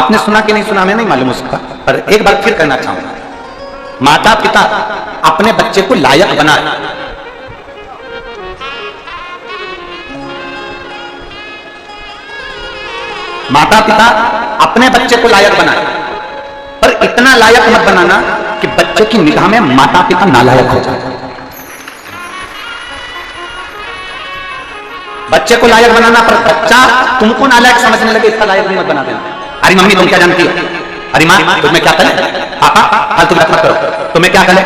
आपने सुना कि नहीं सुना हमें नहीं मालूम उसका, पर एक बार फिर कहना चाहूंगा, माता पिता अपने बच्चे को लायक बनाए। माता पिता अपने बच्चे को लायक बनाए, पर इतना लायक मत बनाना कि बच्चे की निगाह में माता पिता नालायक हो जाए। बच्चे को लायक बनाना, पर बच्चा तुमको नालायक समझने लगे, इसका लायक नहीं मत बना देना। अरे मम्मी तुम क्या जानती हो, अरे माँ तुम्हें क्या करें, पापा फालतू बात मत करो, तुम्हें क्या करें,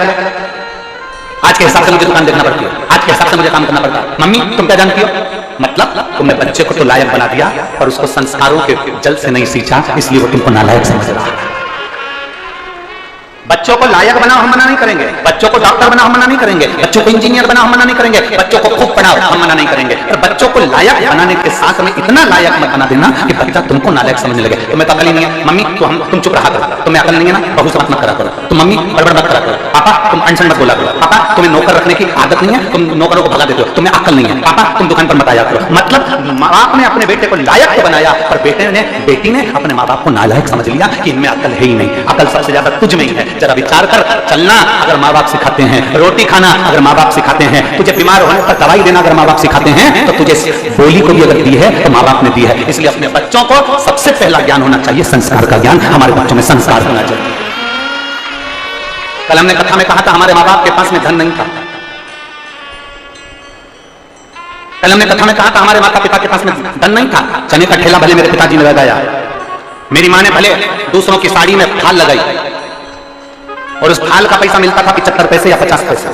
आज के हिसाब से मुझे दुकान देखना पड़ती है, आज के हिसाब से मुझे काम करना पड़ता है, मम्मी तुम क्या जानती हो। मतलब तुमने बच्चे को तो लायक बना दिया, पर उसको संस्कारों के जल से नहीं सींचा, इसलिए वो तुमको नालायक समझ रहा है। बच्चों को लायक बनाओ, हम मना नहीं करेंगे। बच्चों को डॉक्टर बनाओ, हम मना नहीं करेंगे। बच्चों को इंजीनियर बनाओ, हम मना नहीं करेंगे। बच्चों को खूब पढ़ाओ, हम मना नहीं करेंगे। पर बच्चों को लायक बनाने के साथ में इतना लायक मत बना देना कि बच्चा तुमको नालायक समझने लगे। तुम्हें तो अकल ही नहीं है, मम्मी तुम चुप रहा करो, तुम्हें अकल नहीं है ना, बहू से मत करा करो, तुम मम्मी बड़बड़ मत करा करो, पापा तुम अनशन मत बोला करो, पापा तुम्हें नौकर रखने की आदत नहीं है, तुम नौकरों को भगा देते हो, तुम्हें अकल नहीं है, पापा तुम दुकान पर मत आया करो। मतलब माँ बाप ने अपने बेटे को लायक तो बनाया, पर बेटी ने अपने माँ बाप को नालायक समझ लिया कि इनमें अकल है ही नहीं। अकल सबसे ज्यादा तुझ में ही है। जरा विचार कर, चलना अगर माँ बाप सिखाते हैं, रोटी खाना अगर माँ बाप सिखाते हैं, तुझे बीमार होने पर दवाई देना अगर माँ बाप सिखाते हैं, तो तुझे बोली को भी अगर दी है तो माँ बाप ने दी है। इसलिए अपने बच्चों को सबसे पहला ज्ञान होना चाहिए संस्कार का ज्ञान। हमारे बच्चों में संस्कार होना चाहिए। कल हमने कथा में कहा था हमारे माँ बाप के पास में धन नहीं था। कल हमने कथा में कहा था हमारे माता पिता के पास में धन नहीं था। चने का ठेला भले मेरे पिताजी ने लगाया, मेरी माँ ने भले दूसरों की साड़ी में फाल लगाई, और उस फाल का पैसा मिलता था 75 पैसे या 50 पैसे।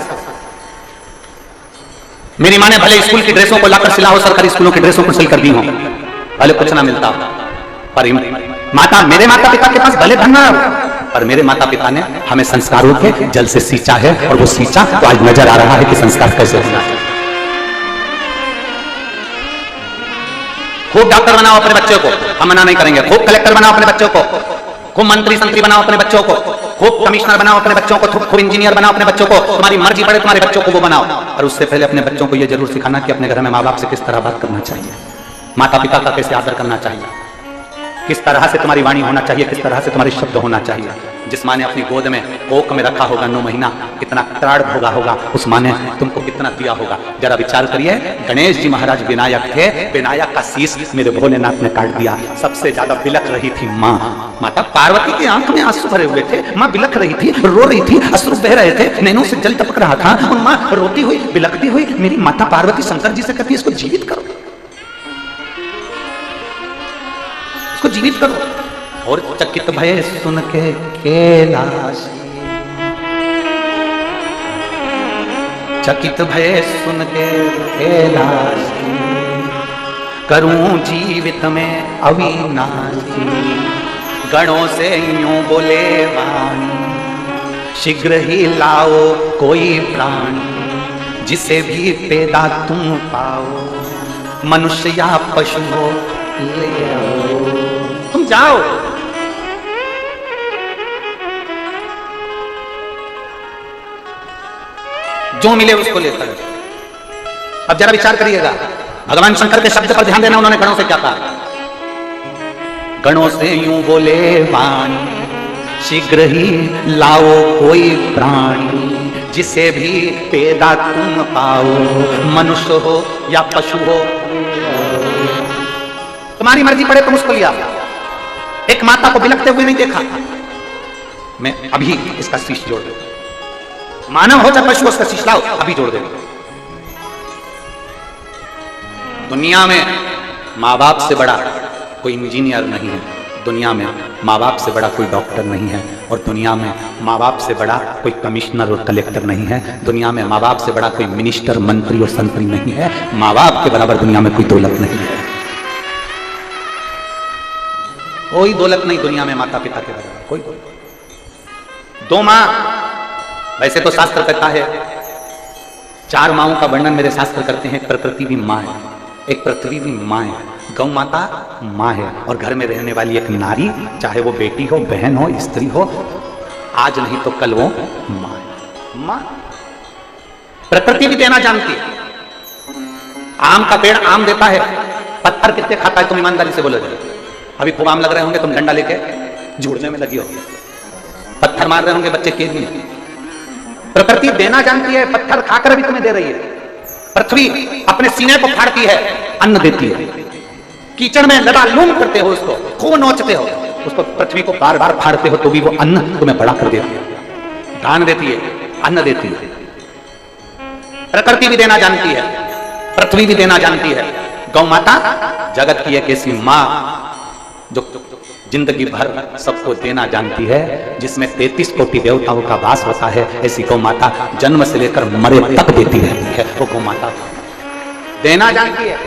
मेरी माँ ने भले स्कूल की ड्रेसों को लाकर सिला हो, सरकारी स्कूलों की ड्रेसों को सिल कर दी हो, भले कुछ ना मिलता, पर मेरे माता पिता के पास भले धन ना हो, पर मेरे माता पिता ने हमें संस्कारों के जल से सींचा है, और वो सींचा तो आज नजर आ रहा है कि संस्कार कैसे होना है। खूब डॉक्टर बनाओ अपने बच्चों को, हम मना नहीं करेंगे। खूब कलेक्टर बनाओ अपने बच्चों को, खूब मंत्री संतरी बनाओ अपने बच्चों को, खूब कमिश्नर बनाओ अपने बच्चों को, खूब इंजीनियर बनाओ अपने बच्चों को, तुम्हारी मर्जी पड़े तुम्हारे बच्चों को वो बनाओ। और उससे पहले अपने बच्चों को ये जरूर सिखाना कि अपने घर में माँ बाप से किस तरह बात करना चाहिए, माता पिता का कैसे आदर करना चाहिए, किस तरह से तुम्हारी वाणी होना चाहिए, किस तरह से तुम्हारे शब्द होना चाहिए। जिस माँ ने अपनी गोद में कोख में रखा होगा 9 महीना, कितना त्राण भोगा होगा, उस माँ ने तुमको कितना दिया होगा। जरा विचार करिए। गणेश जी महाराज विनायक थे, विनायक का शीश मेरे भोलेनाथ ने काट दिया। सबसे ज्यादा बिलख रही थी माँ। माता पार्वती की आंख में आंसू भरे हुए थे, माँ बिलख रही थी, रो रही थी, अश्रु बह रहे थे, नैनों से जल टपक रहा था, और माँ रोती हुई बिलखती हुई मेरी माता पार्वती शंकर जी से कहती है इसको जीवित करो, इसको जीवित करो। और चकित भय सुन के कैलाशी, चकित भय सुन के कैलाशी, करूं जीवित में अविनाशी। गणों से यूं बोले वाणी, शीघ्र ही लाओ कोई प्राणी, जिसे भी पैदा तुम पाओ, मनुष्य या पशु हो ले आओ। तुम जाओ। जो मिले उसको लेकर। अब जरा विचार करिएगा, भगवान शंकर के शब्द पर ध्यान देना। उन्होंने गणों से क्या कहा? गणों से यूं बोले वाणी, शीघ्र ही लाओ कोई प्राणी, जिसे भी पैदा तुम पाओ, मनुष्य हो या पशु हो, तुम्हारी मर्जी पड़े तुम उसको लिया। एक माता को बिलखते हुए नहीं देखा। मैं अभी इसका शीश जोड़ दो, मानव हो चाहे पशु, उसका शीश लाओ, अभी जोड़ दे। दुनिया में माँ बाप से बड़ा कोई इंजीनियर नहीं है, दुनिया में माँ बाप से बड़ा कोई डॉक्टर नहीं है, और दुनिया में माँ बाप से बड़ा कोई कमिश्नर और कलेक्टर नहीं है, दुनिया में माँ बाप से बड़ा कोई मिनिस्टर, मंत्री और संतरी नहीं है। माँ बाप के बराबर दुनिया में कोई दौलत नहीं है, कोई दौलत नहीं दुनिया में माता पिता के बराबर कोई। दो माँ, वैसे तो शास्त्र कहता है 4 माओं का वर्णन मेरे शास्त्र करते हैं। प्रकृति भी माँ है, एक पृथ्वी भी माँ है, गौ माता माँ है, और घर में रहने वाली एक नारी, चाहे वो बेटी हो, बहन हो, स्त्री हो, आज नहीं तो कल वो माँ है। माँ प्रकृति भी देना जानती है। आम का पेड़ आम देता है, पत्थर कितने खाता है तुम ईमानदारी से बोलोगे? अभी खूब आम लग रहे होंगे, तुम डंडा लेके झूड़ने में लगी होगी, पत्थर मार रहे होंगे बच्चे केज में। प्रकृति देना जानती है, पत्थर खाकर भी तुम्हें दे रही है। पृथ्वी अपने सीने को फाड़ती है, अन्न देती है। कीचड़ में लड़ालूम करते हो उसको, खूब नोचते हो उसको, पृथ्वी को बार बार फाड़ते हो तो भी वो अन्न तुम्हें बड़ा कर देती है, दान देती है, अन्न देती है। प्रकृति भी देना जानती है, पृथ्वी भी देना जानती है। गौ माता जगत की एक ऐसी मां जो जिंदगी भर सबको देना जानती है, जिसमें 33 कोटि देवताओं का वास होता है। ऐसी गौ माता जन्म से लेकर मरे तक देती रहती है। वो गौ माता देना जानती है।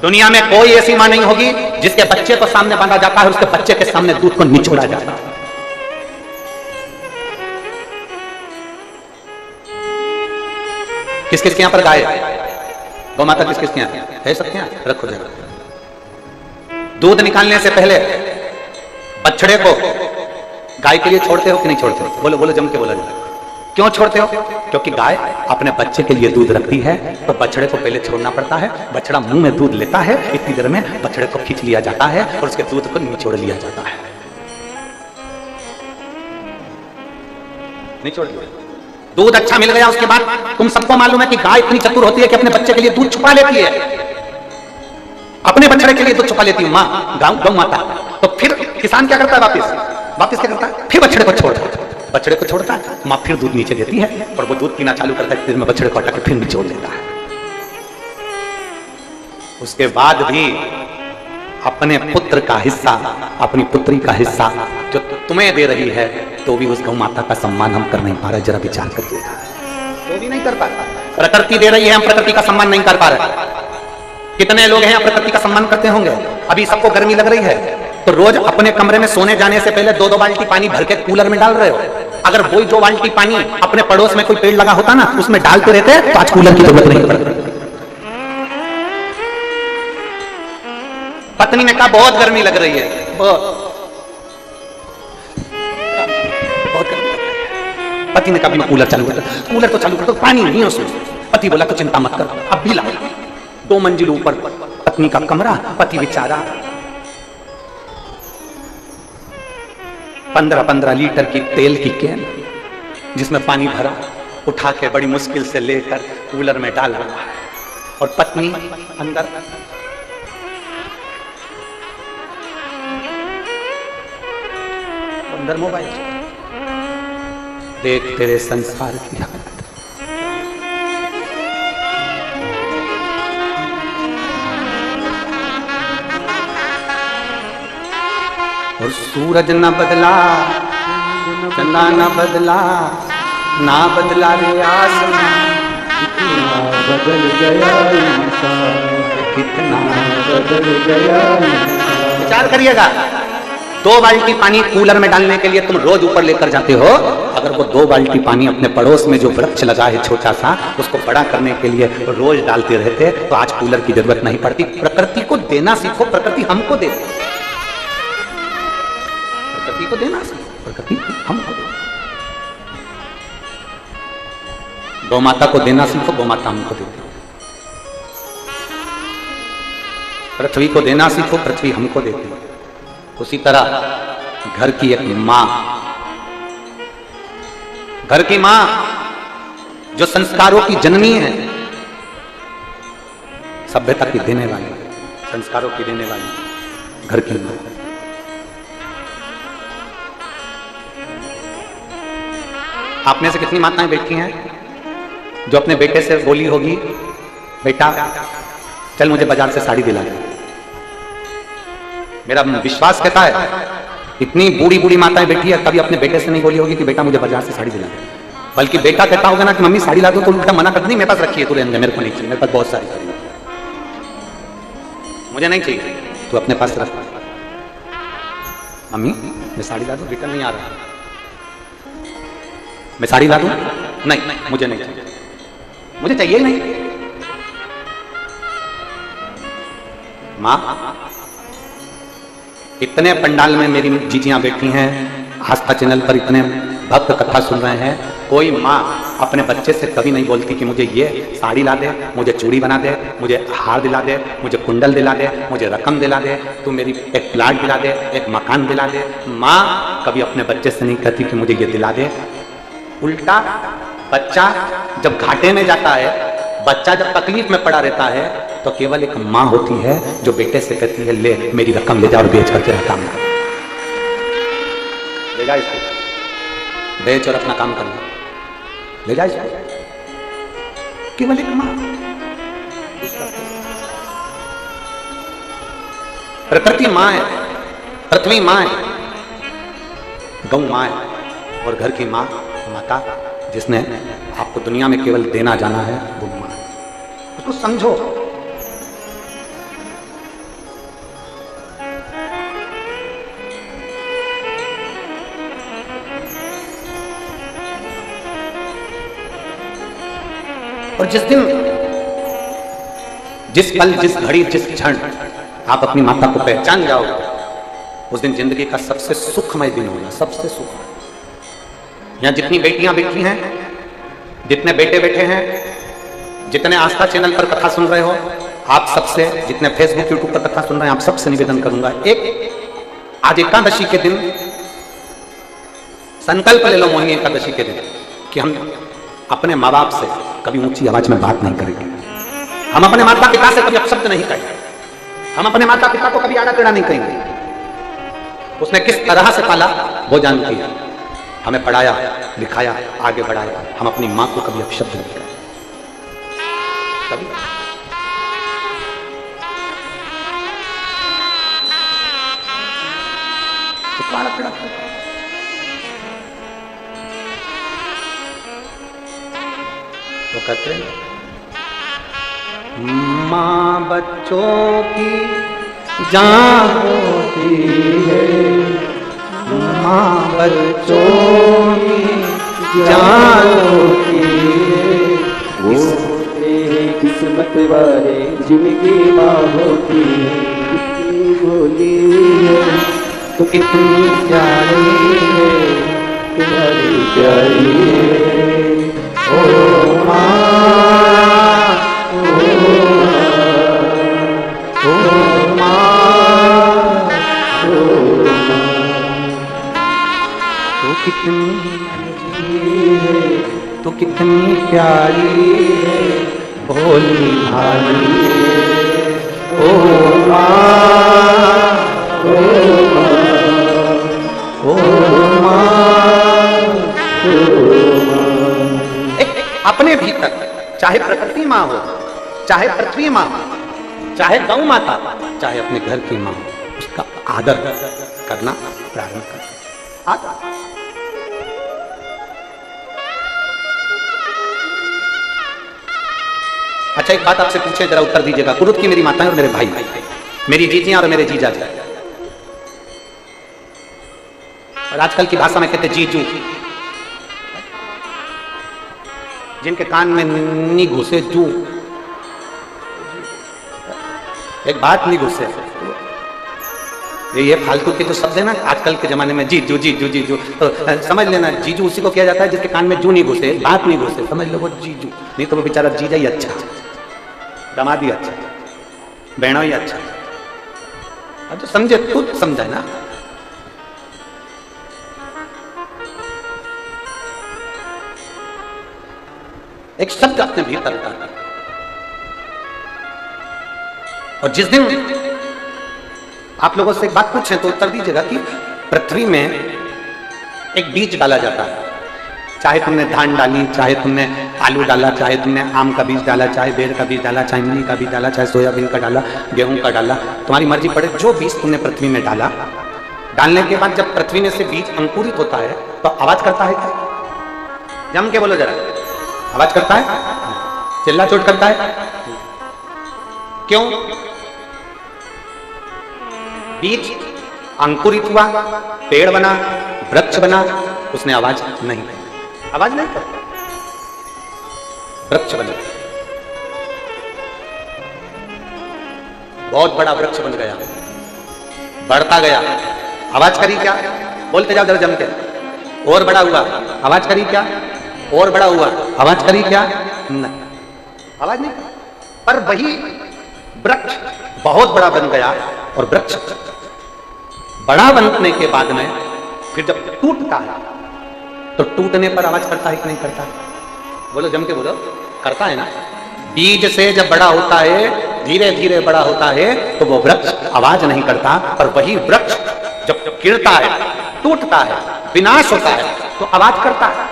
दुनिया में कोई ऐसी मां नहीं होगी जिसके बच्चे को सामने बांधा जाता है, उसके बच्चे के सामने दूध को निचोड़ा जाता है। किस किस के यहां पर गाय गौ माता? किस किस के यहां है? सबके यहां रखो जरा। दूध निकालने से पहले बछड़े को गाय के लिए छोड़ते हो कि नहीं छोड़ते हो? बोलो बोलो, जम के बोलो। क्यों छोड़ते हो? क्योंकि गाय अपने बच्चे के लिए दूध रखती है, तो बछड़े को पहले छोड़ना पड़ता है। बछड़ा मुंह में दूध लेता है, इतनी देर में बछड़े को खींच लिया जाता है और उसके दूध को निचोड़ लिया जाता है। निचोड़ लिया, दूध अच्छा मिल गया। उसके बाद तुम सबको मालूम है कि गाय इतनी चतुर होती है कि अपने बच्चे के लिए दूध छुपा लेती है, अपने बछड़े के लिए दूध छुपा लेती है मां, गौ माता। तो फिर किसान क्या करता है? वापिस क्या करता है? फिर बछड़े को छोड़ता है, बछड़े को छोड़ता है, मां फिर दूध नीचे देती है और वो दूध पीना चालू करता है। फिर में बछड़े को हटा के फिर निचोड़ लेता है। उसके बाद भी अपने पुत्र का हिस्सा, अपनी पुत्री का हिस्सा जो तुम्हें दे रही है, तो भी उस गौ माता का सम्मान हम कर नहीं पा रहे। जरा विचार करिएगा, तो भी नहीं कर पा रहे। प्रकृति दे रही है, हम प्रकृति का सम्मान नहीं कर पा रहे। कितने लोग हैं प्रकृति का सम्मान करते होंगे? अभी सबको गर्मी लग रही है तो रोज अपने कमरे में सोने जाने से पहले 2-2 बाल्टी पानी भर के कूलर में डाल रहे हो। अगर वही 2 बाल्टी पानी अपने पड़ोस में कोई पेड़ लगा होता ना, उसमें डालते रहते तो आज कूलर की जरूरत नहीं पड़ती। पत्नी ने कहा बहुत गर्मी लग रही है, बहुत गर्मी लग रही है। पति ने कहा मैं कूलर चालू करता, कूलर तो चालू करता, पानी नहीं है उसमें। पति बोला तो चिंता मत कर, अब भी ला। 2 मंजिल ऊपर पत्नी का कमरा, पति बेचारा 15-15 लीटर की तेल की कैन जिसमें पानी भरा उठा के बड़ी मुश्किल से लेकर कूलर में डाल रहा है, और पत्नी अंदर मोबाइल। देख तेरे संसार की हालत। और सूरज न बदला, चंदा न बदला, ना बदला रे आसमान। कितना बदल गया इंसान, कितना बदल गया। विचार करिएगा, 2 बाल्टी पानी कूलर में डालने के लिए तुम रोज ऊपर लेकर जाते हो। अगर वो 2 बाल्टी पानी अपने पड़ोस में जो वृक्ष लगा है छोटा सा, उसको बड़ा करने के लिए रोज डालते रहते तो आज कूलर की जरूरत नहीं पड़ती। प्रकृति को देना सीखो, प्रकृति हमको दे। प्रकृति को देना सीखो, प्रकृति हमको दे। गौ माता को देना सीखो, गौ माता हमको देती। पृथ्वी को देना सीखो, पृथ्वी हमको देती। उसी तरह घर की एक मां, घर की मां जो संस्कारों की जननी है, सभ्यता की देने वाली, संस्कारों की देने वाली घर की मां। आप में से कितनी माताएं बैठी हैं जो अपने बेटे से बोली होगी, बेटा चल मुझे बाजार से साड़ी दिला दे। मेरा विश्वास कहता है इतनी बूढ़ी बूढ़ी माताएं बैठी है, कभी अपने बेटे से नहीं बोली होगी कि बेटा मुझे बाजार से साड़ी दिला दे। बल्कि बेटा कहता होगा ना कि मम्मी साड़ी ला दो, तो उल्टा मना कर दी, मेरे पास रखी है, तू लेने दे, मेरे को नहीं चाहिए, मेरे पास बहुत सारी साड़ी, मुझे नहीं चाहिए, तू अपने पास रख। मम्मी मैं साड़ी ला दूं, रिटर्न नहीं आ रहा, मैं साड़ी ला दूं, नहीं मुझे नहीं चाहिए, मुझे चाहिए ही नहीं। मां, इतने पंडाल में मेरी जीजियां बैठी हैं, आस्था चैनल पर इतने भक्त कथा सुन रहे हैं, कोई माँ अपने बच्चे से कभी नहीं बोलती कि मुझे ये साड़ी ला दे, मुझे चूड़ी बना दे, मुझे हार दिला दे, मुझे कुंडल दिला दे, मुझे रकम दिला दे, तू मेरी एक प्लाट दिला दे, एक मकान दिला दे। माँ कभी अपने बच्चे से नहीं कहती कि मुझे ये दिला दे। उल्टा बच्चा जब घाटे में जाता है, बच्चा जब तकलीफ में पड़ा रहता है, तो केवल एक माँ होती है जो बेटे से कहती है ले मेरी रकम ले जा और बेच करके काम कर, ले जा इसको, बेच और अपना काम करना, ले जा इसको। केवल एक माँ। प्रकृति माँ है, पृथ्वी माँ है, गौ माँ है, और घर की माँ माता जिसने आपको दुनिया में केवल देना जाना है वो माँ है। उसको समझो। और जिस दिन, जिस पल, जिस घड़ी, जिस क्षण आप अपनी माता को पहचान जाओगे, उस दिन जिंदगी का सबसे सुखमय दिन होगा, सबसे सुखमय। यहां जितनी बेटियां बैठी हैं, जितने बेटे बैठे हैं, जितने आस्था चैनल पर कथा सुन रहे हो, आप सबसे, जितने फेसबुक यूट्यूब पर कथा सुन रहे हैं, आप सबसे निवेदन करूंगा, एक आज एकादशी के दिन संकल्प ले लो, मोहिनी एकादशी के दिन, कि हम अपने माँ बाप से कभी ऊंची आवाज में बात नहीं करेंगे, हम अपने माता पिता से कभी अपशब्द नहीं कहेंगे, हम अपने माता पिता को कभी आड़ा टेढ़ा नहीं कहेंगे। उसने किस तरह से पाला वो जानती है, हमें पढ़ाया लिखाया आगे बढ़ाया, हम अपनी मां को कभी अपशब्द नहीं करें, कभी। तो कहते हैं मां बच्चों की जान होती है, मां बच्चों की जान होती है, वो होते हैं किस्मत वाले जिनकी माँ होती है। कितनी बोली है तो कितनी प्यारी है तुम्हारी प्यारी है, ओ माँ, तो कितनी प्यारी है, भोली भाली है, ओ माँ, ओ माँ, अपने भीतर चाहे प्रकृति माँ हो, चाहे पृथ्वी माँ हो, चाहे गौ माता, चाहे अपने घर की माँ हो, उसका आदर करना प्रारंभ कर। आदर। अच्छा एक बात आपसे पूछे, जरा उत्तर दीजिएगा। कुरुद की मेरी माताएं और मेरे भाई, मेरी जीजियां और मेरे जीजा जी, और आजकल की भाषा में कहते जीजू, जिनके कान में नी घुसे जू, एक बात नहीं घुसे, ये फालतू के जो शब्द है ना आजकल के जमाने में, जीजू जीजू जीजू, तो समझ लेना जीजू उसी को किया जाता है जिसके कान में जू नहीं घुसे, बात नहीं घुसे, समझ लो वो जीजू। नहीं तो वो बेचारा जीजा ही अच्छा, दामाद ही अच्छा, बहना ही अच्छा। अब तो समझे, तू समझा ना। एक शब्द अपने भीतर उतारना, और जिस दिन आप लोगों से एक बात पूछें तो उत्तर दीजिएगा कि पृथ्वी में एक बीज डाला जाता है, चाहे तुमने धान डाली, चाहे तुमने आलू डाला, चाहे तुमने आम का बीज डाला, चाहे बेर का बीज डाला, चाहे मूली का बीज डाला, चाहे सोयाबीन का डाला, गेहूं का डाला, तुम्हारी मर्जी पड़े, जो बीज तुमने पृथ्वी में डाला, डालने के बाद जब पृथ्वी में से बीज अंकुरित होता है तो आवाज करता है क्या? जम के बोलो जरा, आवाज करता है? चिल्ला चोट करता है? क्यों? बीज अंकुरित हुआ, पेड़ बना, वृक्ष बना, उसने आवाज नहीं की, आवाज नहीं करता, वृक्ष बना, बहुत बड़ा वृक्ष बन गया, बढ़ता गया, आवाज करी क्या? बोलते जाओ जरा जम के, और बड़ा हुआ, आवाज करी क्या? और बड़ा हुआ, आवाज करी क्या? नहीं, आवाज नहीं। पर वही वृक्ष बहुत बड़ा बन गया, और वृक्ष बड़ा बनने के बाद में फिर जब टूटता है तो टूटने पर आवाज करता है कि नहीं करता? बोलो, जम के बोलो, करता है ना। बीज से जब बड़ा होता है, धीरे धीरे बड़ा होता है, तो वो वृक्ष आवाज नहीं करता, पर वही वृक्ष जब गिरता है, टूटता है, विनाश होता है, तो आवाज करता है।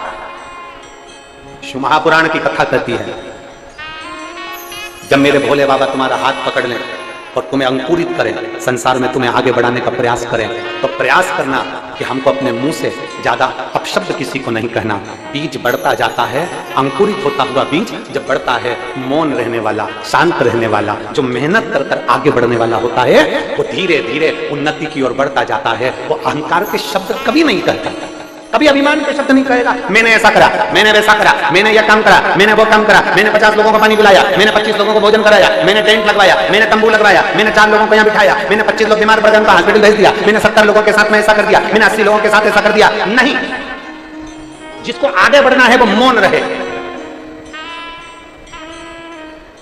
शिव महापुराण की कथा कहती है, जब मेरे भोले बाबा तुम्हारा हाथ पकड़ लें और तुम्हें अंकुरित करें, संसार में तुम्हें आगे बढ़ाने का प्रयास करें, तो प्रयास करना कि हमको अपने मुंह से ज्यादा अपशब्द किसी को नहीं कहना। बीज बढ़ता जाता है, अंकुरित होता हुआ बीज जब बढ़ता है, मौन रहने वाला, शांत रहने वाला, जो मेहनत कर कर आगे बढ़ने वाला होता है, वो धीरे धीरे उन्नति की ओर बढ़ता जाता है। वो अहंकार के शब्द कभी नहीं कहता, कभी अभिमान के शब्द नहीं कहेगा। मैंने ऐसा करा, मैंने वैसा करा, मैंने यह काम करा, मैंने वो काम करा, मैंने 50 लोगों को पानी पिलाया, मैंने 25 लोगों को भोजन कराया, मैंने टेंट लगवाया, मैंने तंबू लगवाया, मैंने 4 लोगों को यहाँ बिठाया, मैंने 25 लोग बीमार पड़ गए उनको हॉस्पिटल भेज दिया, मैंने 70 लोगों के साथ में ऐसा कर दिया, मैंने 80 लोगों के साथ ऐसा कर दिया। नहीं, जिसको आगे बढ़ना है वो मौन रहे।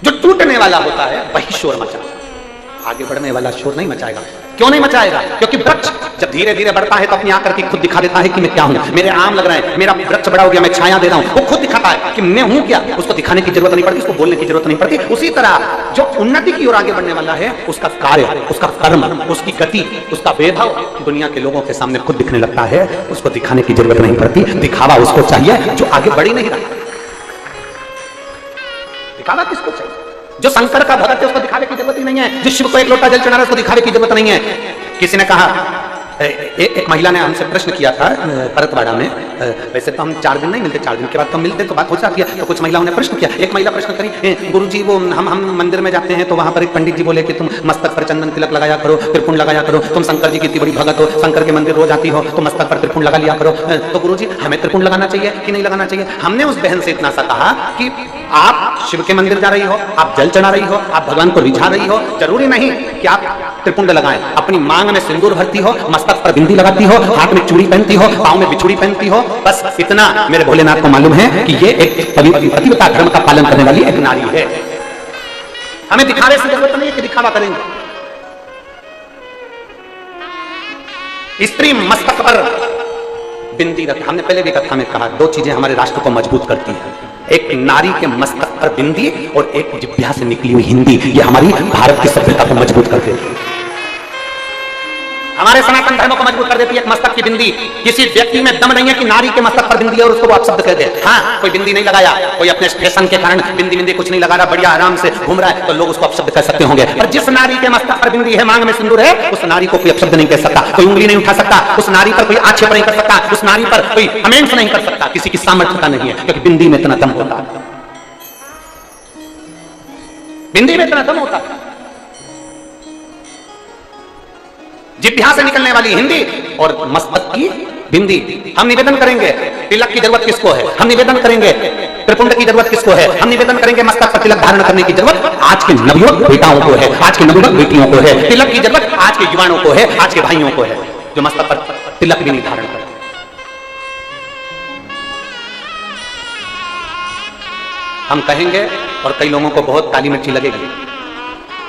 जो टूटने वाला होता है वही शोर मचाता, आगे बढ़ने वाला शोर नहीं मचाएगा। क्यों नहीं मचाएगा? क्योंकि वृक्ष जब धीरे धीरे बढ़ता है तो अपनी आकर के खुद दिखा देता है कि मैं क्या हूं। मेरे आम लग रहे हैं, मेरा वृक्ष बड़ा हो गया, मैं छाया दे रहा हूं, वो खुद दिखाता है कि मैं हूं क्या। उसको दिखाने की जरूरत नहीं पड़ती, उसको बोलने की जरूरत नहीं पड़ती। उसी तरह जो उन्नति की ओर आगे बढ़ने वाला है, उसका कार्य, उसका कर्म, उसकी गति, उसका वैभव दुनिया के लोगों के सामने खुद दिखने लगता है। उसको दिखाने की जरूरत नहीं पड़ती, दिखावा उसको चाहिए जो आगे बढ़ ही नहीं रहा। दिखावा किसको चाहिए? जो शंकर का भक्त है उसको दिखावे की जरूरत ही नहीं है। जो शिव को एक लोटा जल चढ़ा रहा है उसको दिखावे की जरूरत नहीं है। किसी ने कहा, एक महिला ने हमसे प्रश्न किया था परतवाड़ा में, वैसे तो हम 4 दिन नहीं मिलते, 4 दिन के बाद तो मिलते तो बात हो जाती है। तो कुछ महिलाओं ने प्रश्न किया, एक महिला प्रश्न करी, गुरुजी वो हम मंदिर में जाते हैं तो वहां पर एक पंडित जी बोले कि तुम मस्तक पर चंदन तिलक लगाया करो, त्रिपुंड लगाया करो, तुम शंकर जी की इतनी बड़ी भगत हो, शंकर के मंदिर रोज आती हो, तो मस्तक पर त्रिपुंड लगा लिया करो। तो गुरुजी हमें त्रिपुंड लगाना चाहिए कि नहीं लगाना चाहिए? हमने उस बहन से इतना सा कहा कि आप शिव के मंदिर जा रही हो, आप जल चढ़ा रही हो, आप भगवान को रिझा रही हो, जरूरी नहीं कि आप त्रिपुंड लगाएं। अपनी मांग में सिंदूर भरती हो, मस्तक पर बिंदी लगाती हो, हाथ में चूड़ी पहनती हो, पांव में बिछुड़ी पहनती हो, बस इतना मेरे भोलेनाथ को मालूम है कि ये एक पतिव्रता धर्म का पालन करने वाली एक नारी है। हमें दिखावे से जरूरत नहीं है कि दिखावा करेंगे। स्त्री मस्तक पर बिंदी रख, हमने पहले भी कथा में कहा, 2 चीजें हमारे राष्ट्र को मजबूत करती है, एक नारी के मस्तक पर बिंदी और एक जिह्वा से निकली हुई हिंदी। ये हमारी भारत की सभ्यता को मजबूत कर देती है, हमारे सनातन धर्म को मजबूत कर देती है। एक मस्तक की बिंदी, किसी व्यक्ति में दम नहीं है कि नारी के मस्तक पर बिंदी है और उसको वो अपशब्द कह दे। हाँ, कोई बिंदी नहीं लगाया, कोई अपने फैशन के कारण बिंदी कुछ नहीं लगा रहा, बढ़िया आराम से घूम रहा है, तो लोग उसको अपशब्द कह सकते होंगे। पर जिस नारी के मस्तक पर बिंदी है, मांग में सिंदूर है, उस नारी को कोई अपशब्द नहीं कह सकता, कोई उंगली नहीं उठा सकता, उस नारी पर कोई आक्षेप नहीं कर सकता, उस नारी पर कोई कमेंट्स नहीं कर सकता। किसी की सामर्थ्यता नहीं है, क्योंकि बिंदी में इतना दम होता है, बिंदी में इतना दम होता है। जिह्वा से निकलने वाली हिंदी और मस्तक की बिंदी। हम निवेदन करेंगे, तिलक की जरूरत किसको है? हम निवेदन करेंगे, त्रिपुंड की जरूरत किसको है? हम निवेदन करेंगे, मस्तक पर तिलक धारण करने की जरूरत आज के नवयुवक बेटाओं को है, आज के नवयुवक बेटियों को है। तिलक की जरूरत आज के युवाओं को है, आज के भाइयों को है, जो मस्तक पर तिलक भी नहीं धारण करते। हम कहेंगे और कई लोगों को बहुत काली मिर्ची लगेगी,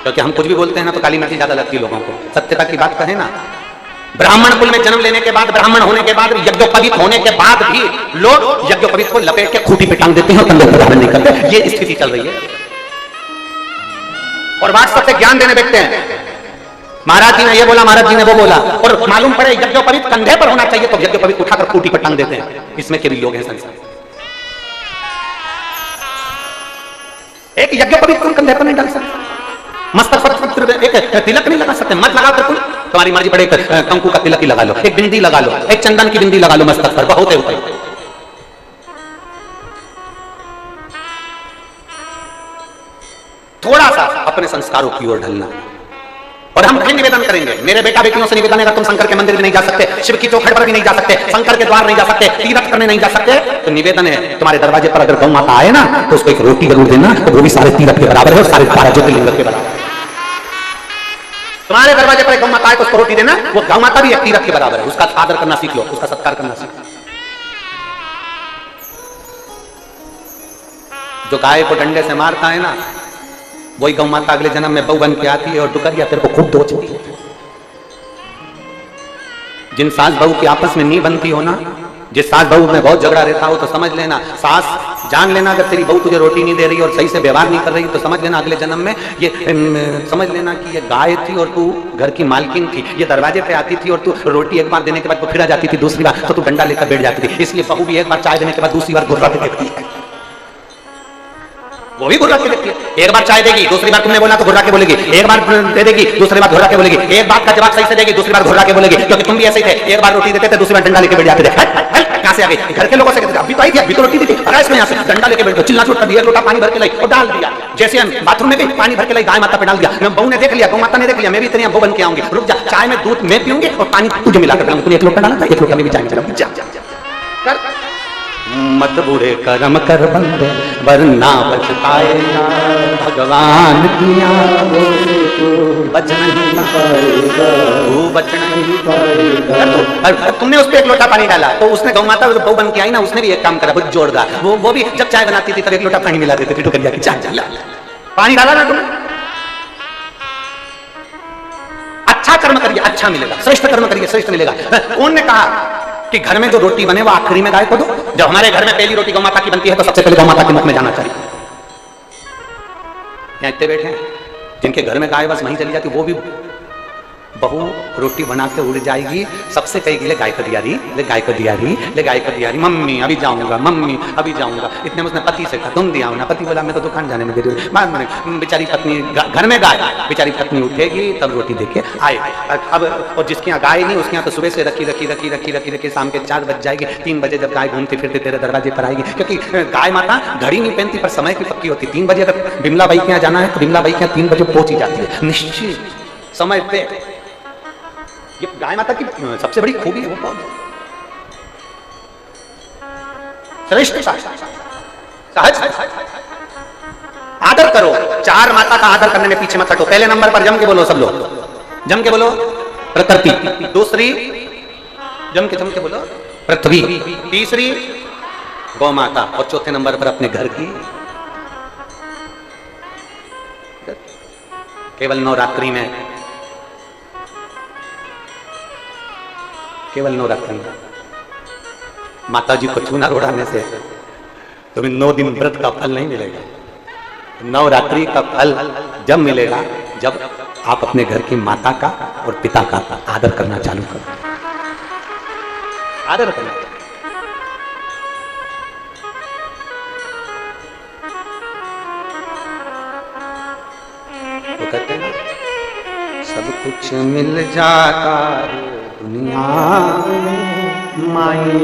क्योंकि हम कुछ भी बोलते हैं ना तो काली मिर्ची ज्यादा लगती है लोगों को। सत्यता की बात कहें ना, ब्राह्मण कुल में जन्म लेने के बाद, ब्राह्मण होने के बाद, यज्ञोपवीत होने के बाद भी लोग यज्ञोपवीत को लपेट के खूंटी पे टांग देते हैं और कंधे पर धारण नहीं करते। ये स्थिति चल रही है और व्हाट्सएप से ज्ञान देने बैठते हैं, महाराज जी ने ये बोला, महाराज जी ने वो बोला, और मालूम पड़े यज्ञोपवीत कंधे पर होना चाहिए तो यज्ञोपवीत उठाकर खूंटी पर टांग देते हैं। इसमें के भी लोग हैं संसार। एक यज्ञोपवीत तुम कंधे पर नहीं डाल सकते, मस्तक पर एक तिलक नहीं लगा सकते, मत लगा कर तुम, तुम्हारी मर्जी पड़े कंकु का तिलक ही लगा लो, एक बिंदी लगा लो, एक चंदन की बिंदी लगा लो मस्तक पर, बहुत है ऊपर। थोड़ा सा अपने संस्कारों की ओर ढलना। और हम फिर निवेदन करेंगे, मेरे बेटा बेटियों से निवेदन है, तुम शंकर के मंदिर भी नहीं जा सकते, शिव की चौखट पर भी नहीं जा सकते, शंकर के द्वार नहीं जा सकते, तीर्थ करने नहीं जा सकते, तो निवेदन है तुम्हारे दरवाजे पर अगर गौ माता आए ना तो उसको एक रोटी जरूर देना, तो वो भी सारे तीर्थ के बराबर है और सारे 12 ज्योतिर्लिंग के बराबर। तुम्हारे दरवाजे पर गौ माता आए तो उसको रोटी देना, वो गौ माता भी एक तीर्थ के बराबर है, उसका आदर करना सीख लो, उसका सत्कार करना सीख लो। जो गाय को डंडे से मारता है ना, वही गौ माता अगले जन्म में बहू बन के आती है और डुकरिया तेरे को खूब दोचती है। जिन सास बहू की आपस में नहीं बनती हो ना, जिस सास बहू में बहुत झगड़ा रहता हो, तो समझ लेना सास जान लेना, अगर तेरी बहू तुझे रोटी नहीं दे रही और सही से व्यवहार नहीं कर रही, तो समझ लेना अगले जन्म में ये समझ लेना कि ये गाय थी और तू घर की मालकिन थी। ये दरवाजे पे आती थी और तू रोटी एक बार देने के बाद फिर आ जाती थी, दूसरी बार तो तू डंडा लेकर बैठ जाती थी। इसलिए बहू भी एक बार चाय देने के बाद दूसरी बार घुर्रा के देखती है, वो भी घुर्रा के देखती है। एक बार चाय देगी, दूसरी बार तुमने बोला तो घुर्रा के बोलेगी, एक बार दे देगी, दूसरी बार घुर्रा के बोलेगी, एक बात का जवाब सही से देगी, दूसरी बार घुर्रा के बोलेगी, क्योंकि तुम भी ऐसे ही थे, एक बार रोटी देते थे, दूसरी बार डंडा लेके बैठ जाते थे। कहां से आ गई? घर के लोगों से कहते थे अभी तो आई थी, अभी तो रोटी दी थी, अरे इसमें यहां से डंडा लेके बैठ गए, चिल्ला चोट कर दिया, लोटा पानी भर के लाई और डाल दिया। जैसे हम बाथरूम में गई, पानी भर के लाई, गाय माता पे डाल दिया। मैं बहू ने देख लिया, गौ माता ने देख लिया, मैं भी इतनी बहू बन के आऊंगी, रुक जा, चाय में दूध मैं पीऊंगी और पानी तुझे मिलाकर पिलाऊंगी। तूने एक लोटा डाला था, एक लोटा में भी चाय मिला, जा कर मत बुरे कर्म कर बंदे वरना बचताएगा भगवान किया बच नहीं पाएगा, वो बच नहीं पाएगा। तुमने उस पर एक लोटा पानी डाला तो उसने गौ माता बहू बन के आई ना, उसने भी एक काम करा, बहुत जोरदार। वो भी जब चाय बनाती थी तब एक लोटा पानी मिला देती थी, टुकड़िया की चाय पानी डाला ना तुमने। अच्छा कर्म करिए अच्छा मिलेगा, श्रेष्ठ कर्म करिए श्रेष्ठ मिलेगा। कौन ने कहा कि घर में जो रोटी बने वो आखिरी में गाय को दो? जब हमारे घर में पहली रोटी गौ माता की बनती है तो सबसे पहले गौ माता के मुख में जाना चाहिए। यहाँ इतने बैठे हैं जिनके घर में गाय बस वहीं चली जाती, वो भी बहू रोटी बना के उड़ जाएगी, सबसे कहेगी ले गाय को दिया रही, ले गाय को दिया रही, ले गाय को दिया रही, मम्मी अभी जाऊंगा, मम्मी अभी जाऊंगा। इतने में उसने पति से कहा तुम दिया ना, पति बोला मैं तो दुकान जाने में दे दूँ। बाद में बेचारी पत्नी घर में गाय, बेचारी पत्नी उठेगी तब रोटी देके आए। अब और जिसके यहाँ गाय नहीं उसके यहाँ तो सुबह से रखी रखी रखी रखी रखी रखी शाम के 4 बज जाएगी, 3 बजे जब गाय घूमती फिरती तेरे दरवाजे पर आएगी, क्योंकि गाय माता घड़ी नहीं पहनती पर समय की पक्की होती। 3 बजे अगर बिमला बाई के यहाँ जाना है तो बिमला बाई के यहाँ 3 बजे पहुंच ही जाती है, निश्चित समय पे। ये गाय माता की सबसे बड़ी खूबी है, वो कौन? श्रेष्ठ सहज आदर करो। 4 माता का आदर करने में पीछे मत हटो। पहले नंबर पर जम के बोलो, सब लोग जम के बोलो प्रकृति, दूसरी जम के बोलो पृथ्वी, तीसरी गौ माता और चौथे नंबर पर अपने घर की। केवल नवरात्रि में, केवल नवरात्रि में माता जी को चूना उड़ाने से तुम्हें 9 दिन व्रत का फल नहीं मिलेगा। नवरात्रि का फल जब मिलेगा जब आप अपने घर की माता का और पिता का आदर करना चालू करो। आदर करना तो कहते हैं सब कुछ मिल जाता है दुनिया में, माई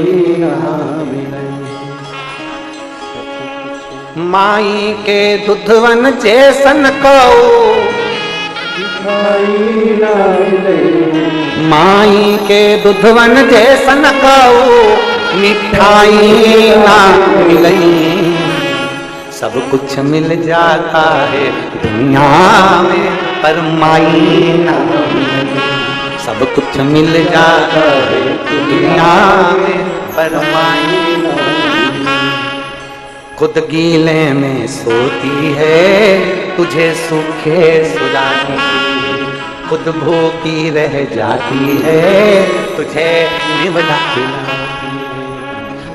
माई के दुधवन जैसन कौ, माई के दुधवन जैसन कौ मिठाई ना मिलई। सब कुछ मिल जाता है दुनिया में पर माई ना मिलई। सब कुछ मिल जाता है दुनिया में पर माई ना मिलई। खुद गीले में सोती है तुझे सूखे सुलाती, खुद भूखी रह जाती है तुझे निवला खिलाती।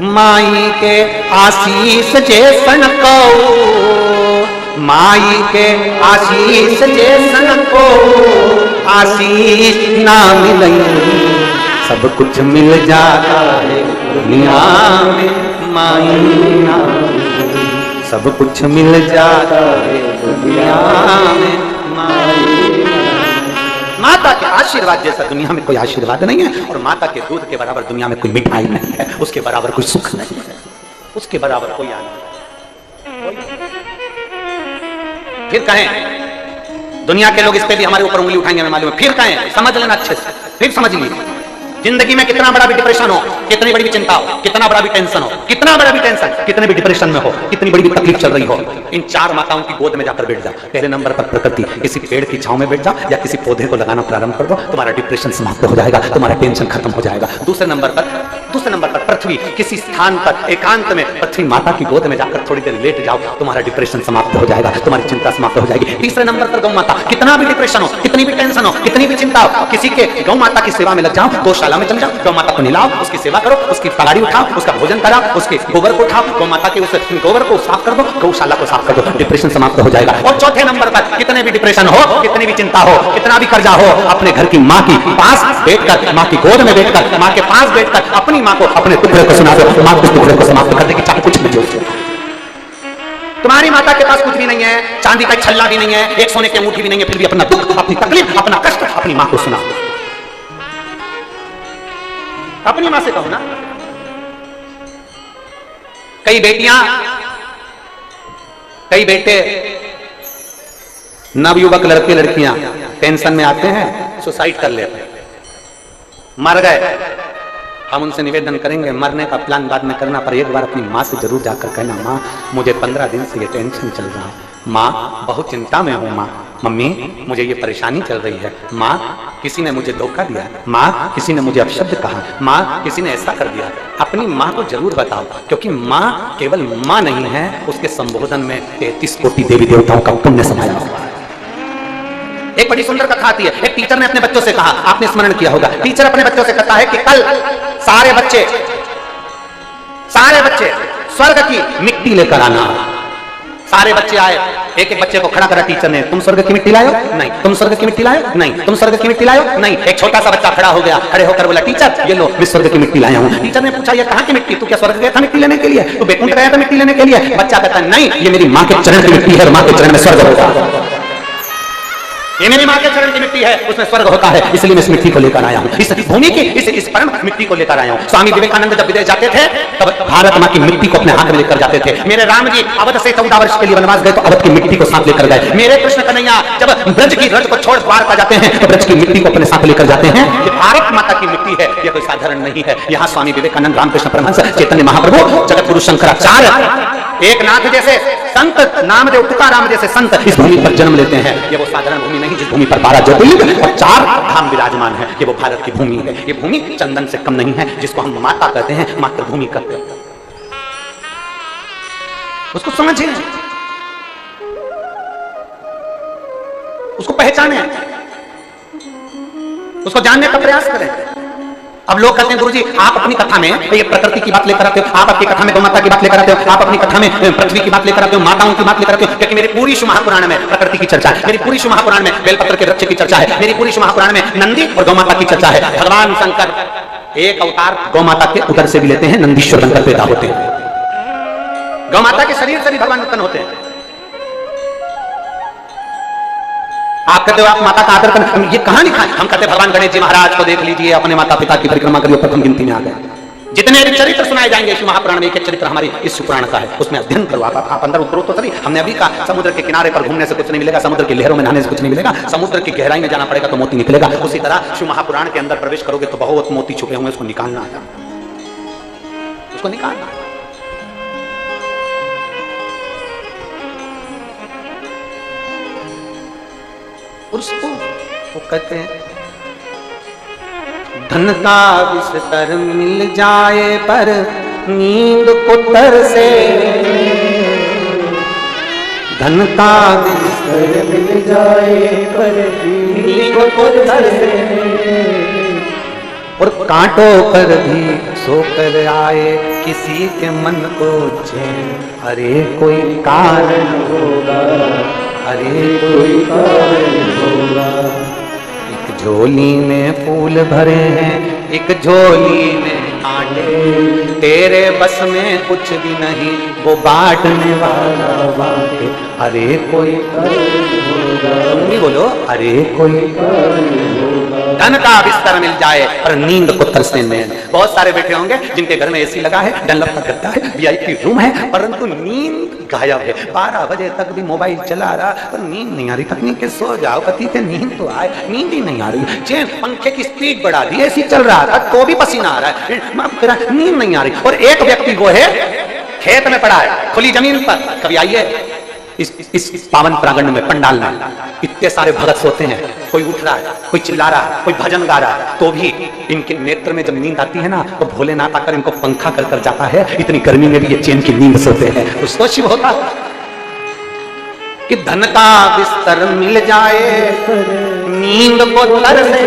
माई के आशीष जैसन को, माई के आशीष जैसन को आशीष ना मिले। सब कुछ मिल जाता है दुनिया में माई ना मिले। सब कुछ मिल जाता है दुनिया में माई। माता के आशीर्वाद जैसा दुनिया में कोई आशीर्वाद नहीं है, और माता के दूध के बराबर दुनिया में कोई मिठाई नहीं है, उसके बराबर कोई सुख नहीं है, उसके बराबर कोई आनंद। फिर कहें दुनिया के लोग इस पे भी हमारे ऊपर उंगली उठाएंगे, हमें मालूम है। फिर कहें समझ लेना अच्छे से, फिर समझ लीजिए। जिंदगी में कितना बड़ा भी डिप्रेशन हो, कितनी बड़ी भी चिंता हो, कितना बड़ा भी टेंशन हो, कितना बड़ा भी टेंशन, कितने भी डिप्रेशन में हो, कितनी बड़ी भी तकलीफ चल रही हो, इन 4 माताओं की गोद में जाकर बैठ जाओ। पहले नंबर पर प्रकृति, किसी पेड़ की छांव में बैठ जाओ या किसी पौधे को लगाना प्रारंभ कर दो, तुम्हारा डिप्रेशन समाप्त हो जाएगा, तुम्हारा टेंशन खत्म हो जाएगा। दूसरे नंबर पर पृथ्वी किसी स्थान पर एकांत में पृथ्वी माता की गोद में जाकर थोड़ी देर लेट जाओ, तुम्हारा डिप्रेशन समाप्त हो जाएगा, तुम्हारी चिंता समाप्त हो जाएगी। तीसरे नंबर पर गौ माता। कितना भी डिप्रेशन हो, कितनी भी टेंशन हो, कितनी भी चिंता हो, किसी के गौ माता की सेवा में लग जाओ, गौशाला में चल जाओ, गौ माता को नहलाओ, उसकी सेवा करो, उसकी पगाड़ी उठाओ, उसका भोजन कराओ, उसके गोबर को उठाओ, गौ माता के उस गोबर को साफ कर दो, गौशाला को साफ कर दो, डिप्रेशन समाप्त हो जाएगा। और चौथे नंबर पर कितने भी डिप्रेशन हो, कितनी भी चिंता हो, कितना भी कर्जा हो, अपने घर की माँ की पास बैठकर, माँ की गोद में बैठकर, माँ के पास बैठकर अपनी माँ को अपने टुकड़े को सुना दो, माँ उस टुकड़े को समाप्त कर देगी, चाहे कुछ भी हो। तुम्हारी माता के पास कुछ भी नहीं है, चांदी का छल्ला भी नहीं है, एक सोने की अंगूठी भी नहीं है, फिर भी अपना दुख, अपनी तकलीफ, अपना कष्ट अपनी मां को सुना दो। अपनी मां से कहो ना। कई बेटियां, कई बेटे, नवयुवक लड़के लड़कियां टेंशन में आते हैं, सुसाइड कर लेते हैं, मर गए। हम उनसे निवेदन करेंगे, मरने का प्लान बाद में करना, पर एक बार अपनी माँ से जरूर जाकर कहना, माँ मुझे 15 दिन से ये टेंशन चल रहा है, माँ बहुत चिंता में हूँ, माँ मम्मी मुझे ये परेशानी चल रही है, माँ किसी ने मुझे धोखा दिया, माँ किसी ने मुझे अपशब्द कहा, माँ किसी ने ऐसा कर दिया। अपनी माँ को जरूर बताओ, क्योंकि माँ केवल माँ नहीं है, उसके संबोधन में 33 कोटि देवी देवताओं का पुण्य समाया हुआ है। एक बड़ी सुंदर कथा आती है। एक टीचर ने अपने बच्चों से कहा, आपने स्मरण किया होगा, टीचर अपने बच्चों से कहता है कि कल सारे बच्चे स्वर्ग की मिट्टी लेकर आना। सारे बच्चे आए, एक एक बच्चे को खड़ा करा टीचर ने, तुम स्वर्ग की मिट्टी लायो? नहीं। तुम स्वर्ग की मिट्टी लायो? नहीं। तुम स्वर्ग की मिट्टी लायो? नहीं। एक छोटा सा बच्चा खड़ा हो गया, खड़े होकर बोला, टीचर ये लो, मैं स्वर्ग की मिट्टी लाया हूँ। टीचर ने पूछा, ये कहाँ की मिट्टी? तू क्या स्वर्ग गया था मिट्टी लेने के लिए? तू बैकुंठ गया था मिट्टी लेने के लिए? बच्चा कहता है, नहीं, ये मेरी माँ के चरण की मिट्टी है और माँ के चरण में स्वर्ग होगा। ये मेरी माँ के चरण की मिट्टी है, उसमें स्वर्ग होता है, इसलिए मैं इस मिट्टी को लेकर आया हूँ, इस भूमि की इस परम मिट्टी को लेकर आया हूँ। स्वामी विवेकानंद जब विदेश जाते थे तब भारत माँ की मिट्टी को अपने हाथ में लेकर जाते थे। मेरे राम जी अवध से 14 वर्ष के लिए वनवास गए तो अवध की मिट्टी को साथ लेकर गए। मेरे कृष्ण कन्हैया जब ब्रज की रज को छोड़ द्वारका जाते हैं तो ब्रज की मिट्टी को अपने साथ लेकर जाते हैं। ये भारत माता की मिट्टी है, यह कोई साधारण नहीं है। यहाँ स्वामी विवेकानंद, रामकृष्ण परमहंस, चैतन्य महाप्रभु, जगत गुरु शंकराचार्य, एक नाथ जैसे संत, नामदेव तुकाराम जैसे संत इस भूमि पर जन्म लेते हैं। ये वो साधारण भूमि नहीं जिस भूमि पर 12 ज्योतिर्लिंग और 4 धाम विराजमान है। ये वो भारत की भूमि है। ये भूमि चंदन से कम नहीं है, जिसको हम माता कहते हैं, मातृभूमि कहते हैं। उसको समझिए, उसको पहचाने, उसको जानने का प्रयास करें। अब लोग कहते हैं, गुरुजी आप अपनी कथा में ये प्रकृति की बात लेकर आते हो, आप अपनी कथा में गौ माता की बात लेकर आते हो, आप अपनी कथा में पृथ्वी की बात लेकर आते हो, माताओं की बात लेकर आते हो, क्योंकि मेरी पूरी शिव महापुराण में प्रकृति की चर्चा है, मेरी पूरी शिव महापुराण में बेलपत्र के वृक्ष की चर्चा है, मेरी पूरी शिव महापुराण में नंदी और गौ माता की चर्चा है। भगवान शंकर एक अवतार गौ माता के उदर से भी लेते हैं, नंदीश्वर बनकर पैदा होते हैं। गौ माता के शरीर से भी भगवान उत्पन्न होते हैं। आप कहते हो आप माता का आदर करना, ये कहां लिखा है? हम कहते हैं भगवान गणेश जी महाराज को देख लीजिए, अपने माता पिता की परिक्रमा करिए, प्रथम गिनती में आ गए। जितने भी चरित्र सुनाए जाएंगे शिव महापुराण में, एक चरित्र हमारी इस पुराण का है, उसमें अध्ययन करो। आप अंदर उतरो तो सही। हमने अभी कहा समुद्र के किनारे पर घूमने से कुछ नहीं मिलेगा, समुद्र की लहरों में नहाने से कुछ नहीं मिलेगा, समुद्र की गहराई में जाना पड़ेगा तो मोती निकलेगा। उसी तरह शिव महापुराण के अंदर प्रवेश करोगे तो बहुत मोती छुपे हुए, उसको निकालना आता, उसको निकालना। उसको वो कहते हैं, धन का बिस्तर मिल जाए पर नींद को तरसे, धन का बिस्तर मिल जाए पर नींद को तरसे, और कांटों पर भी सोकर आए किसी के मन को चैन। अरे कोई कारण होगा, अरे कोई कारण होगा। एक झोली में फूल भरे हैं, एक झोली में कांटे, तेरे बस में कुछ भी नहीं, वो बांटने वाला बांटे। अरे कोई कारण होगा, नहीं बोलो, अरे कोई कारण होगा। धन का बिस्तर मिल जाए पर नींद को तरसे में। बहुत सारे बैठे होंगे जिनके घर में एसी लगा है, डनलप का गद्दा है, वीआईपी रूम है, परंतु नींद गायब है। 12 बजे तक भी मोबाइल चला रहा पर नींद नहीं आ रही। पत्नी के सो जाओ, पति के नींद तो आए, नींद ही नहीं आ रही। चैन पंखे की स्पीड बढ़ा दी, एसी चल रहा था तो भी पसीना आ रहा है, नींद नहीं आ रही। और एक व्यक्ति वो है खेत में पड़ा है, खुली जमीन पर। कभी आइए इस पावन प्रांगण में, पंडाल में इतने सारे भगत सोते हैं, कोई उठ रहा है, कोई चिल्ला रहा है, कोई भजन गा रहा है, तो भी इनके नेत्र में जब नींद आती है ना, तो भोलेनाथ आकर इनको पंखा कर कर जाता है। इतनी गर्मी में भी ये चैन की नींद सोते हैं। कुछ तो शिव होता कि धन का बिस्तर मिल जाए, नींद को तरसे।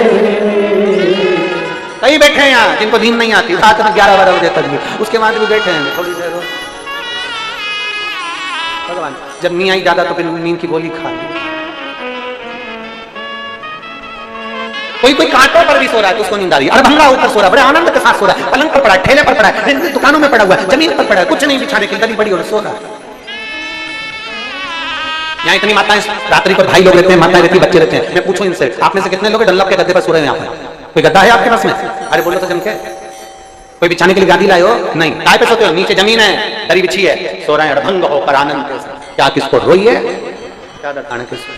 कई बैठे हैं यहाँ जिनको नींद नहीं आती, रात में 11-12 बजे तक भी, उसके बाद भी बैठे हैं थोड़ी देर। भगवान जब नींद आई ज्यादा तो फिर नींद की गोली खा ली। कोई कांटों पर भी सो रहा है तो उसको नींद आ रही है, अड़भंगा ऊपर सो रहा है, बड़े आनंद के साथ सो रहा है, पलंग पर पड़ा है, ठेले पर पड़ा है, दुकानों में पड़ा हुआ है, जमीन पर पड़ा है, कुछ नहीं बिछाने की, गली बड़ी और सो रहा है। यहाँ इतनी माताएं रात्रि पर भाई लोग रहते हैं, माताएं रहती, बच्चे रहते हैं। मैं पूछूं इनसे, आप में से कितने लोग डल्लप के गद्दे पर सो रहे हैं? यहाँ पर कोई गद्दा है आपके पास में? अरे बोलो तो जम के। कोई बिछाने के लिए गादी लाए हो? नहीं। काय पे सोते हो? नीचे जमीन है, दरी बिछी है, सो रहे हैं अड़भंग होकर आनंद के साथ। क्या किसको रोइए, क्या दर्दाने किसको?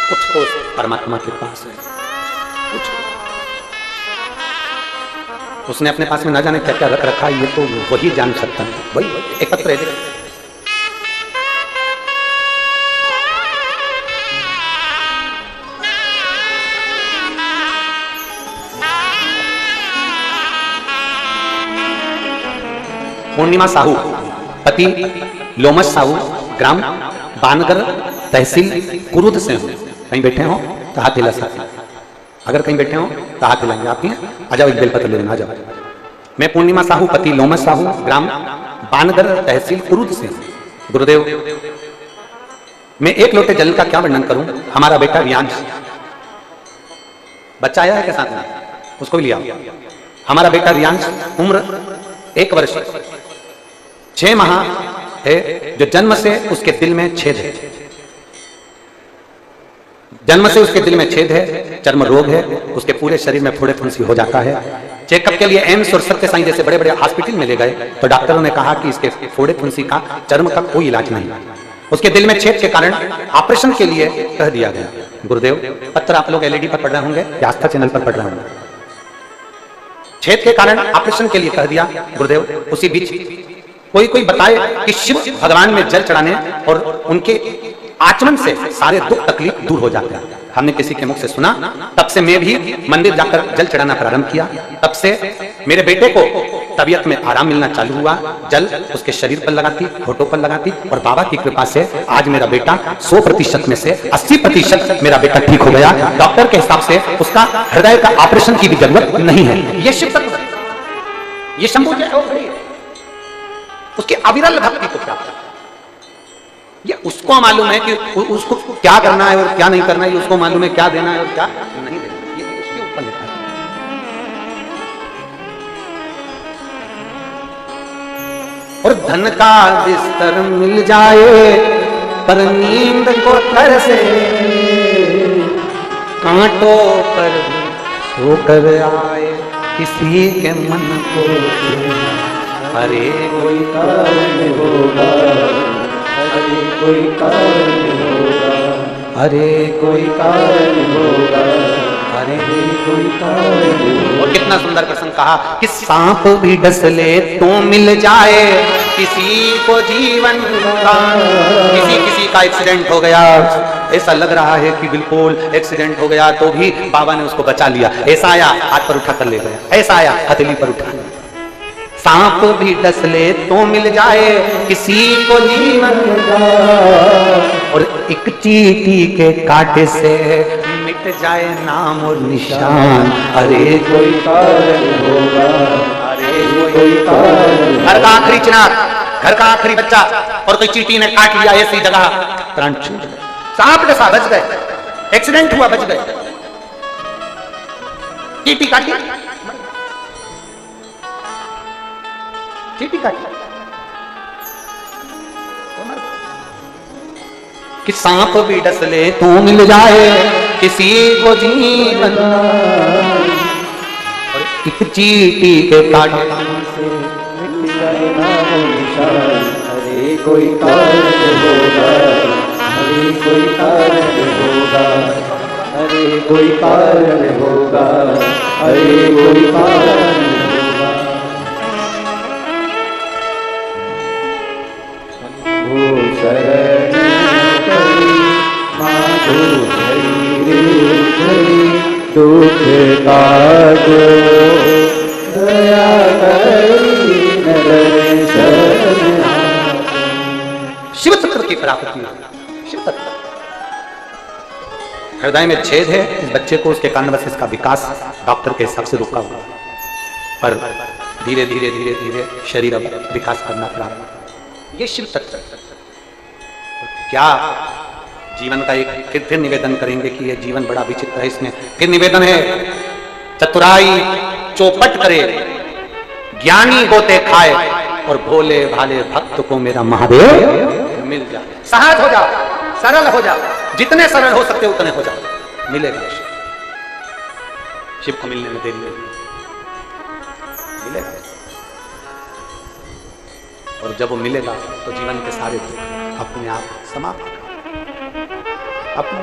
कुछ तो परमात्मा के पास है, कुछ उसने अपने पास में ना जाने क्या क्या रख रखा है, ये तो वही जान सकता है। वही एक पत्र है, पूर्णिमा साहू, पति लोमस साहू, ग्राम बानगर, तहसील कुरुद से हो। कहीं बैठे हो तो हाथ हिला सकते, अगर कहीं बैठे हो तो हाथ हिलाएंगे। आप ही आ जाओ, एक बेलपत्र ले लेना, आ जाओ। मैं पूर्णिमा साहू, पति लोमस साहू, ग्राम बानगर, तहसील कुरुद से। गुरुदेव, मैं एक लोटे जल का क्या वर्णन करूं। हमारा बेटा रियांश, बच्चा आया है के साथ में, उसको भी लिया। हमारा बेटा रियांश, उम्र 1 वर्ष 6 माह है, जो जन्म से उसके दिल में छेद है। जन्म से उसके दिल में छेद है, चर्म रोग है, उसके पूरे शरीर में फोड़े फुंसी हो जाता है। चेकअप के लिए एम्स और सत्य साईं जैसे बड़े बड़े हॉस्पिटल में ले गए तो डॉक्टरों ने कहा कि इसके फोड़े फुंसी का, चर्म का कोई इलाज नहीं। उसके दिल में छेद के कारण ऑपरेशन के लिए कह दिया गया। गुरुदेव, पत्र आप लोग एलईडी पर पढ़ रहे होंगे या आस्था चैनल पर पढ़ रहे होंगे। छेद के कारण ऑपरेशन के लिए कह दिया। गुरुदेव, उसी बीच कोई बताए कि शिव भगवान में जल चढ़ाने और उनके आचमन से सारे दुख तकलीफ दूर हो जाते हैं। हमने किसी के मुख से सुना, तब से मैं भी मंदिर जाकर जल चढ़ाना प्रारंभ किया। तब से मेरे बेटे को तबीयत में आराम मिलना चालू हुआ। जल उसके शरीर पर लगाती, फोटो पर लगाती, और बाबा की कृपा से आज मेरा बेटा 100% में से 80% मेरा बेटा ठीक हो गया। डॉक्टर के हिसाब से उसका हृदय का ऑपरेशन की भी जरूरत नहीं है। ये शिव तत्व, ये शंभू उसकी अविरल भक्ति को प्राप्त है। ये उसको मालूम है कि उसको क्या करना है और क्या नहीं करना है, उसको मालूम है क्या देना है और क्या नहीं देना है। ये उसके ऊपर लिखा है। और धन का बिस्तर मिल जाए पर नींद को तरसे, कांटों पर सोकर आए किसी के मन को। अरे कोई कारण होगा, अरे कोई कारण होगा, अरे कोई कारण होगा, अरे कोई कारण होगा। और कितना सुंदर प्रसंग कहा कि सांप भी डस ले तो मिल जाए किसी को जीवन का। किसी का एक्सीडेंट हो गया, ऐसा लग रहा है कि बिल्कुल एक्सीडेंट हो गया, तो भी बाबा ने उसको बचा लिया। ऐसा आया हाथ पर उठा कर ले गया, ऐसा आया हथेली पर उठा। सांप भी डस ले तो मिल जाए किसी को जीवन का, और एक चींटी के कांटे से मिट जाए नाम और निशान। अरे कोई कारण होगा, अरे कोई कारण। घर का आखिरी चिनार, घर का आखिरी बच्चा, और कोई चींटी ने काट लिया ऐसी जगह, प्राण छूट गए। सांप डसा, बच गए, एक्सीडेंट हुआ, बच गए। चींटी काटी, चींटी काटी, कि सांप भी डस ले तो मिल जाए किसी को जीवन, और एक चींटी के काटे से मिट जाए नाम और निशान। अरे कोई कारण होगा, अरे कोई कारण होगा, अरे कोई कारण होगा, अरे कोई कारण होगा। दुख काटो दया करी दर्शन शिव तत्व की प्राप्ति। शिव तत्व हृदय में छेद है, इस बच्चे को उसके कारणवश इसका विकास डॉक्टर के हिसाब से रुका हुआ, पर धीरे धीरे धीरे धीरे शरीर अब विकास करना प्रारंभ। ये शिव तत्व। क्या जीवन का एक फिर निवेदन करेंगे कि ये जीवन बड़ा विचित्र है। इसमें फिर निवेदन है, चतुराई चौपट करे, ज्ञानी गोते खाए और भोले भाले भक्त को मेरा महादेव मिल जाए। सहज हो जाओ, सरल हो जाओ, जितने सरल हो सकते उतने हो जाओ, मिलेगा शिव को मिलने में देरी नहीं मिलेगा। और जब वो मिलेगा तो जीवन के सारे दुख अपने आप समाप्त अपने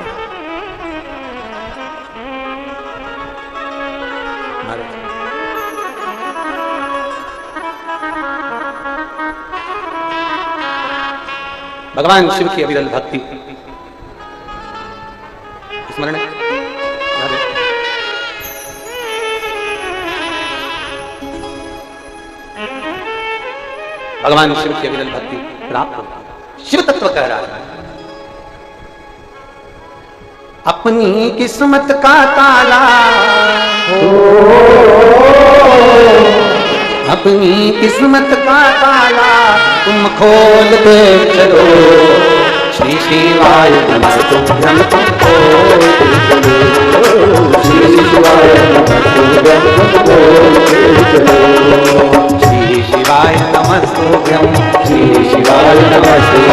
भगवान शिव की अविरल भक्ति स्मरण है। भगवान शिव की अविरल भक्ति प्राप्त होती है। शिव तत्व कह रहा है, अपनी किस्मत का ताला अपनी किस्मत का ताला तुम खोल दे चलो, श्री शिवाय नमस्तुभ्यं तुम खोल दे चलो, श्री शिवाय नमस्तुभ्यं तुम खोल दे चलो, श्री शिवाय नमस्तुभ्यं, श्री शिवाय नमस्तुभ्यं,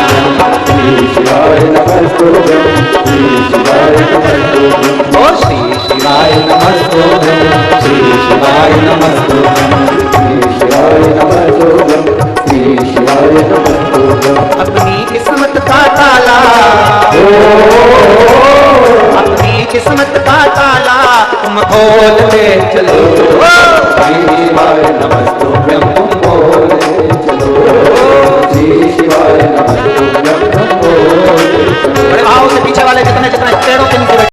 श्री शिवाय नमस्तुभ्यं, श्री शिवाय नमस्तुभ्यं, ओ श्री शिवाय नमस्तुभ्यं, श्री शिवाय नमस्तुभ्यं, श्री शिवाय नमस्तुभ्यं, श्री शिवाय नमस्तुभ्यं। अपनी किस्मत का ताला अपनी किस्मत का ताला तुम खोल दे चलो,